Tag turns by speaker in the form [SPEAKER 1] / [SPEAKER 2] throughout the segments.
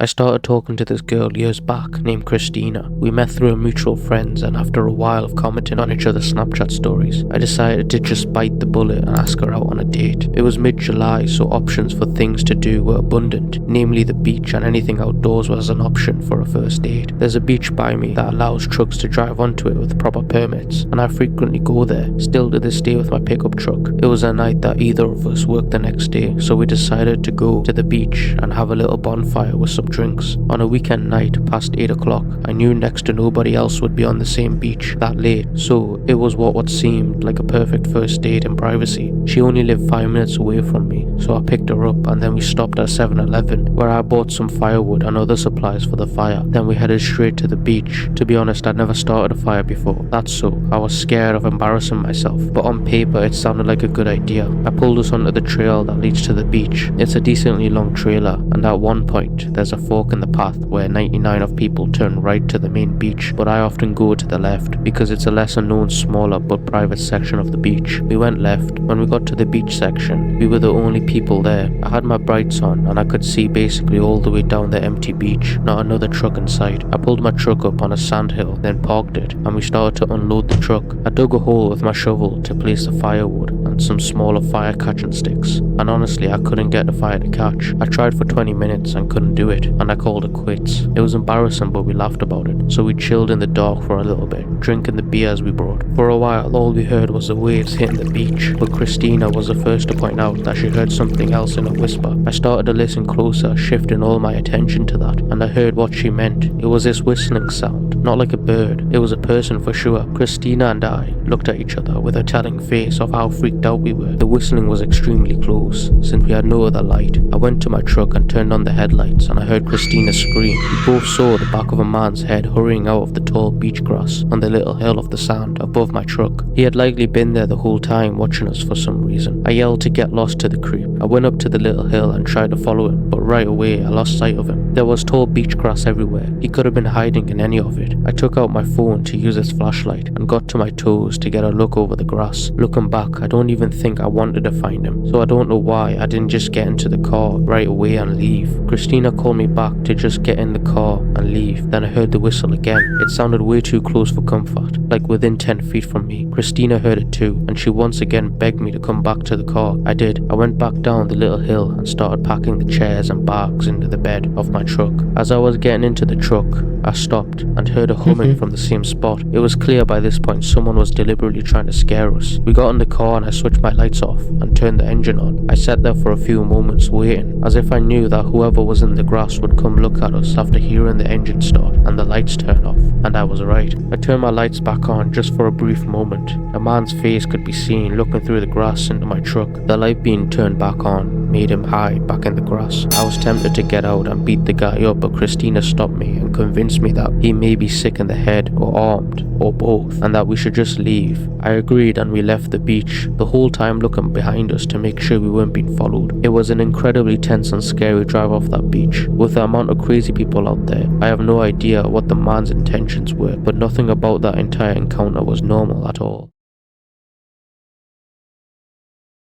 [SPEAKER 1] I started talking to this girl years back named Christina. We met through a mutual friends, and after a while of commenting on each other's Snapchat stories, I decided to just bite the bullet and ask her out on a date. It was mid-July, so options for things to do were abundant, namely the beach, and anything outdoors was an option for a first date. There's a beach by me that allows trucks to drive onto it with proper permits, and I frequently go there, still to this day with my pickup truck. It was a night that either of us worked the next day, so we decided to go to the beach and have a little bonfire with some drinks. On a weekend night past 8 o'clock, I knew next to nobody else would be on the same beach that late, so it was what seemed like a perfect first date in privacy. She only lived 5 minutes away from me, so I picked her up and then we stopped at 7-Eleven, where I bought some firewood and other supplies for the fire. Then we headed straight to the beach. To be honest, I'd never started a fire before. That's so, I was scared of embarrassing myself, but on paper it sounded like a good idea. I pulled us onto the trail that leads to the beach. It's a decently long trailer, and at one point there's a fork in the path where 99 of people turn right to the main beach, but I often go to the left because it's a lesser known, smaller but private section of the beach. We went left. When we got to the beach section, we were the only people there. I had my brights on and I could see basically all the way down the empty beach, not another truck in sight. I pulled my truck up on a sandhill, then parked it, and we started to unload the truck. I dug a hole with my shovel to place the firewood and some smaller fire catching sticks, and honestly I couldn't get the fire to catch. I tried for 20 minutes and couldn't do it, and I called it quits. It was embarrassing, but we laughed about it, so we chilled in the dark for a little bit, drinking the beers we brought. For a while all we heard was the waves hitting the beach, but Christina was the first to point out that she heard something else in a whisper. I started to listen closer, shifting all my attention to that, and I heard what she meant. It was this whistling sound, not like a bird. It was a person for sure. Christina and I looked at each other with a telling face of how freaked out we were. The whistling was extremely close, since we had no other light. I went to my truck and turned on the headlights, and I heard Christina scream. We both saw the back of a man's head hurrying out of the tall beach grass on the little hill of the sand above my truck. He had likely been there the whole time watching us for some reason. I yelled to get lost to the creek. I went up to the little hill and tried to follow him, but right away I lost sight of him. There was tall beach grass everywhere. He could have been hiding in any of it. I took out my phone to use its flashlight and got to my toes to get a look over the grass. Looking back, I don't even think I wanted to find him, so I don't know why I didn't just get into the car right away and leave. Christina called me back to just get in the car and leave. Then I heard the whistle again. It sounded way too close for comfort, like within 10 feet from me. Christina heard it too, and she once again begged me to come back to the car. I did. I went back down the little hill and started packing the chairs and bags into the bed of my truck. As I was getting into the truck, I stopped and heard a humming from the same spot. It was clear by this point someone was deliberately trying to scare us. We got in the car and I switched my lights off and turned the engine on. I sat there for a few moments waiting, as if I knew that whoever was in the grass would come look at us after hearing the engine start and the lights turn off. And I was right. I turned my lights back on just for a brief moment. A man's face could be seen looking through the grass into my truck. The light being turned back on made him hide back in the grass. I was tempted to get out and beat the guy up, but Christina stopped me and convinced me that he may be sick in the head or armed or both, and that we should just leave. I agreed and we left the beach, the whole time looking behind us to make sure we weren't being followed. It was an incredibly tense and scary drive off that beach. With the amount of crazy people out there, I have no idea what the man's intentions were, but nothing about that entire encounter was normal at all.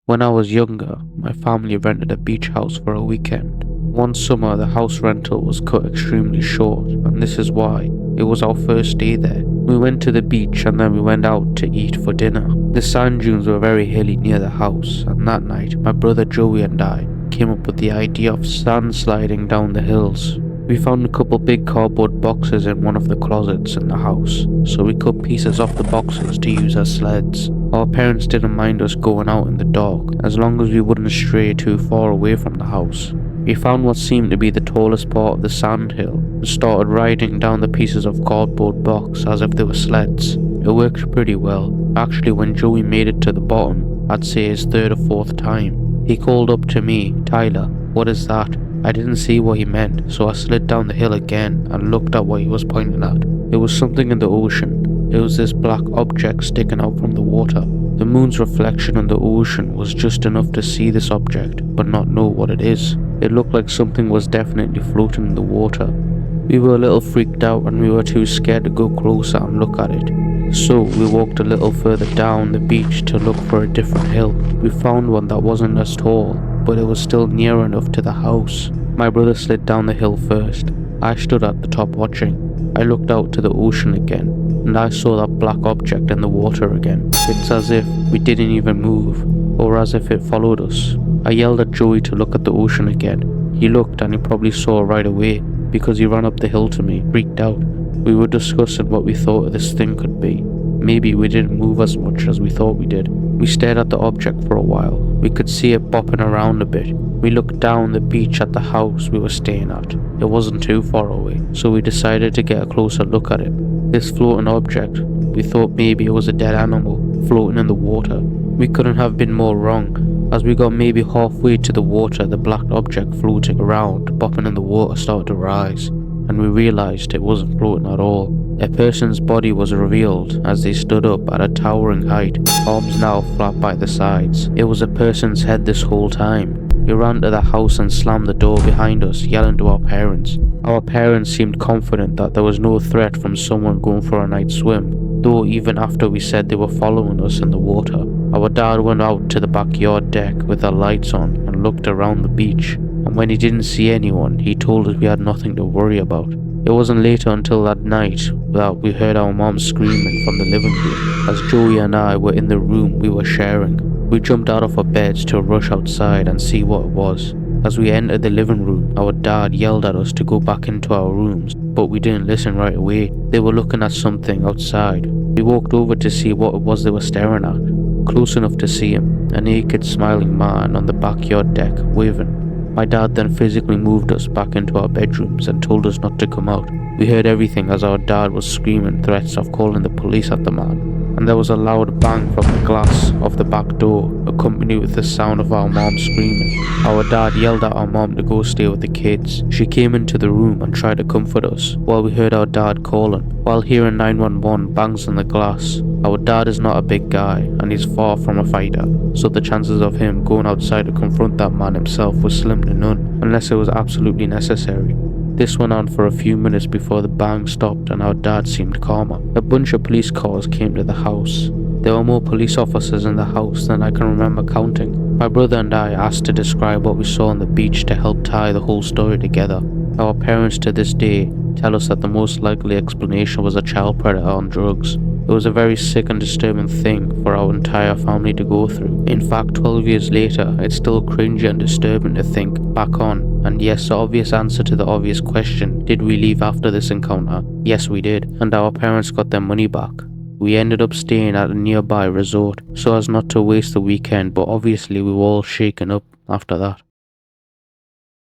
[SPEAKER 1] When I was younger, my family rented a beach house for a weekend. One summer the house rental was cut extremely short, and this is why. It was our first day there. We went to the beach and then we went out to eat for dinner. The sand dunes were very hilly near the house, and that night my brother Joey and I came up with the idea of sand sliding down the hills. We found a couple big cardboard boxes in one of the closets in the house, so we cut pieces off the boxes to use as sleds. Our parents didn't mind us going out in the dark, as long as we wouldn't stray too far away from the house. We found what seemed to be the tallest part of the sand hill and started riding down the pieces of cardboard box as if they were sleds. It worked pretty well. Actually, when Joey made it to the bottom, I'd say his third or fourth time, he called up to me, "Tyler, what is that?" I didn't see what he meant, so I slid down the hill again and looked at what he was pointing at. It was something in the ocean. It was this black object sticking out from the water. The moon's reflection on the ocean was just enough to see this object, but not know what it is. It looked like something was definitely floating in the water. We were a little freaked out and we were too scared to go closer and look at it. So we walked a little further down the beach to look for a different hill. We found one that wasn't as tall, but it was still near enough to the house. My brother slid down the hill first. I stood at the top watching. I looked out to the ocean again, and I saw that black object in the water again. It's as if we didn't even move, or as if it followed us. I yelled at Joey to look at the ocean again. He looked and he probably saw right away, because he ran up the hill to me, freaked out. We were discussing what we thought this thing could be. Maybe we didn't move as much as we thought we did. We stared at the object for a while. We could see it bopping around a bit. We looked down the beach at the house we were staying at. It wasn't too far away, so we decided to get a closer look at it. This floating object, we thought maybe it was a dead animal floating in the water. We couldn't have been more wrong. As we got maybe halfway to the water, the black object floating around, bopping in the water, started to rise, and we realized it wasn't floating at all. A person's body was revealed as they stood up at a towering height, arms now flat by the sides. It was a person's head this whole time. We ran to the house and slammed the door behind us, yelling to our parents. Our parents seemed confident that there was no threat from someone going for a night swim, though even after we said they were following us in the water. Our dad went out to the backyard deck with the lights on and looked around the beach, and when he didn't see anyone, he told us we had nothing to worry about. It wasn't later until that night that we heard our mom screaming from the living room, as Joey and I were in the room we were sharing. We jumped out of our beds to rush outside and see what it was. As we entered the living room, our dad yelled at us to go back into our rooms, but we didn't listen right away. They were looking at something outside. We walked over to see what it was they were staring at, close enough to see him, a naked smiling man on the backyard deck, waving. My dad then physically moved us back into our bedrooms and told us not to come out. We heard everything as our dad was screaming threats of calling the police at the man, and there was a loud bang from the glass of the back door, accompanied with the sound of our mom screaming. Our dad yelled at our mom to go stay with the kids. She came into the room and tried to comfort us, while we heard our dad calling. While hearing 911 bangs on the glass, our dad is not a big guy, and he's far from a fighter, so the chances of him going outside to confront that man himself was slim to none, unless it was absolutely necessary. This went on for a few minutes before the bang stopped and our dad seemed calmer. A bunch of police cars came to the house. There were more police officers in the house than I can remember counting. My brother and I asked to describe what we saw on the beach to help tie the whole story together. Our parents to this day tell us that the most likely explanation was a child predator on drugs. It was a very sick and disturbing thing for our entire family to go through. In fact, 12 years later, it's still cringy and disturbing to think back on. And yes, the obvious answer to the obvious question, did we leave after this encounter? Yes, we did, and our parents got their money back. We ended up staying at a nearby resort so as not to waste the weekend, but obviously we were all shaken up after that.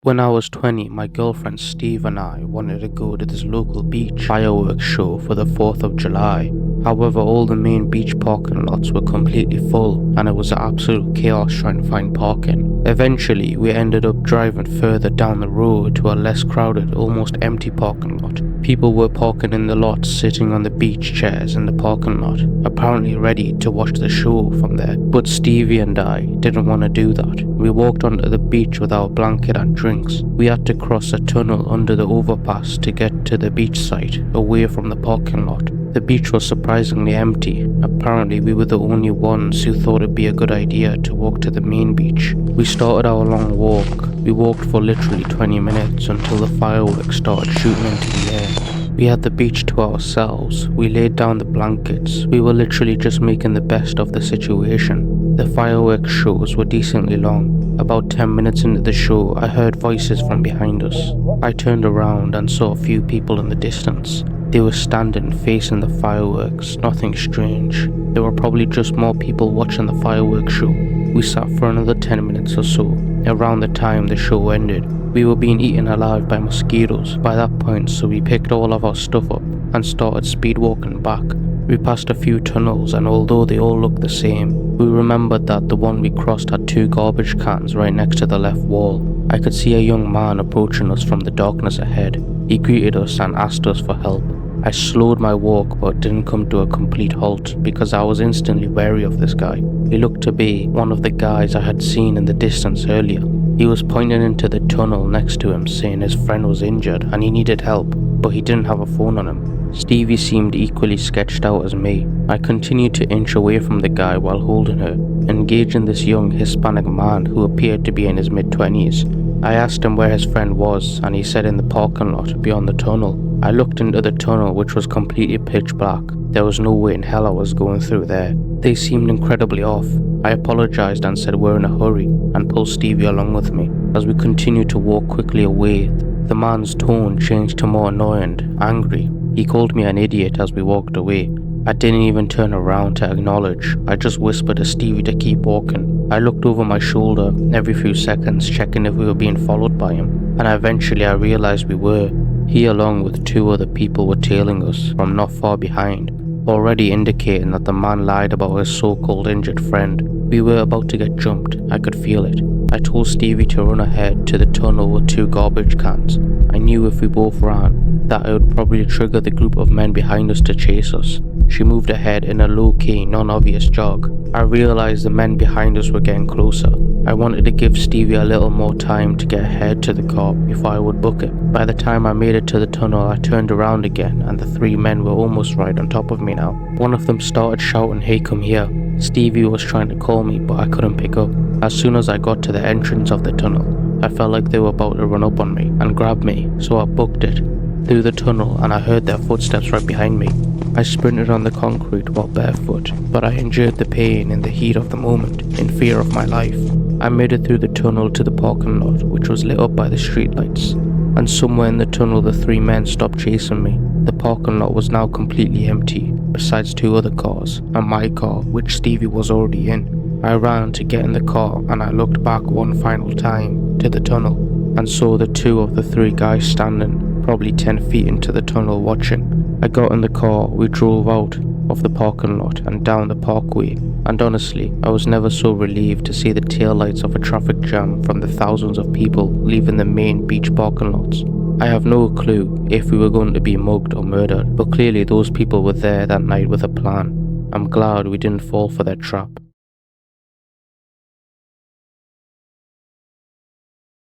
[SPEAKER 1] When I was 20, my girlfriend Steve and I wanted to go to this local beach fireworks show for the 4th of July. However, all the main beach parking lots were completely full and it was absolute chaos trying to find parking. Eventually, we ended up driving further down the road to a less crowded, almost empty parking lot. People were parking in the lot, sitting on the beach chairs in the parking lot, apparently ready to watch the show from there. But Stevie and I didn't want to do that. We walked onto the beach with our blanket and drinks. We had to cross a tunnel under the overpass to get to the beach site, away from the parking lot. The beach was surprisingly empty. Apparently we were the only ones who thought it'd be a good idea to walk to the main beach. We started our long walk. We walked for literally 20 minutes until the fireworks started shooting into the air. We had the beach to ourselves. We laid down the blankets. We were literally just making the best of the situation. The fireworks shows were decently long. About 10 minutes into the show, I heard voices from behind us. I turned around and saw a few people in the distance. They were standing facing the fireworks, nothing strange. There were probably just more people watching the fireworks show. We sat for another 10 minutes or so. Around the time the show ended, we were being eaten alive by mosquitoes by that point, so we picked all of our stuff up and started speed walking back. We passed a few tunnels, and although they all looked the same, we remembered that the one we crossed had 2 garbage cans right next to the left wall. I could see a young man approaching us from the darkness ahead. He greeted us and asked us for help. I slowed my walk but didn't come to a complete halt because I was instantly wary of this guy. He looked to be one of the guys I had seen in the distance earlier. He was pointing into the tunnel next to him, saying his friend was injured and he needed help, but he didn't have a phone on him. Stevie seemed equally sketched out as me. I continued to inch away from the guy while holding her, engaging this young Hispanic man who appeared to be in his mid-20s. I asked him where his friend was, and he said in the parking lot beyond the tunnel. I looked into the tunnel, which was completely pitch black. There was no way in hell I was going through there. They seemed incredibly off. I apologized and said we're in a hurry and pulled Stevie along with me. As we continued to walk quickly away, the man's tone changed to more annoyed, angry. He called me an idiot as we walked away. I didn't even turn around to acknowledge. I just whispered to Stevie to keep walking. I looked over my shoulder every few seconds, checking if we were being followed by him, and eventually I realized we were. He, along with 2 other people, were tailing us from not far behind, already indicating that the man lied about his so-called injured friend. We were about to get jumped. I could feel it. I told Stevie to run ahead to the tunnel with 2 garbage cans. I knew if we both ran, that it would probably trigger the group of men behind us to chase us. She moved ahead in a low-key, non-obvious jog. I realized the men behind us were getting closer. I wanted to give Stevie a little more time to get ahead to the car before I would book it. By the time I made it to the tunnel, I turned around again and the 3 men were almost right on top of me now. One of them started shouting, "Hey, come here." Stevie was trying to call me, but I couldn't pick up. As soon as I got to the entrance of the tunnel, I felt like they were about to run up on me and grab me, so I booked it through the tunnel and I heard their footsteps right behind me. I sprinted on the concrete while barefoot, but I endured the pain in the heat of the moment, in fear of my life. I made it through the tunnel to the parking lot, which was lit up by the streetlights, and somewhere in the tunnel the 3 men stopped chasing me. The parking lot was now completely empty, besides 2 other cars, and my car, which Stevie was already in. I ran to get in the car and I looked back one final time to the tunnel and saw the 2 of the 3 guys standing probably 10 feet into the tunnel watching. I got in the car, we drove out of the parking lot and down the parkway, and honestly, I was never so relieved to see the taillights of a traffic jam from the thousands of people leaving the main beach parking lots. I have no clue if we were going to be mugged or murdered, but clearly those people were there that night with a plan. I'm glad we didn't fall for their trap.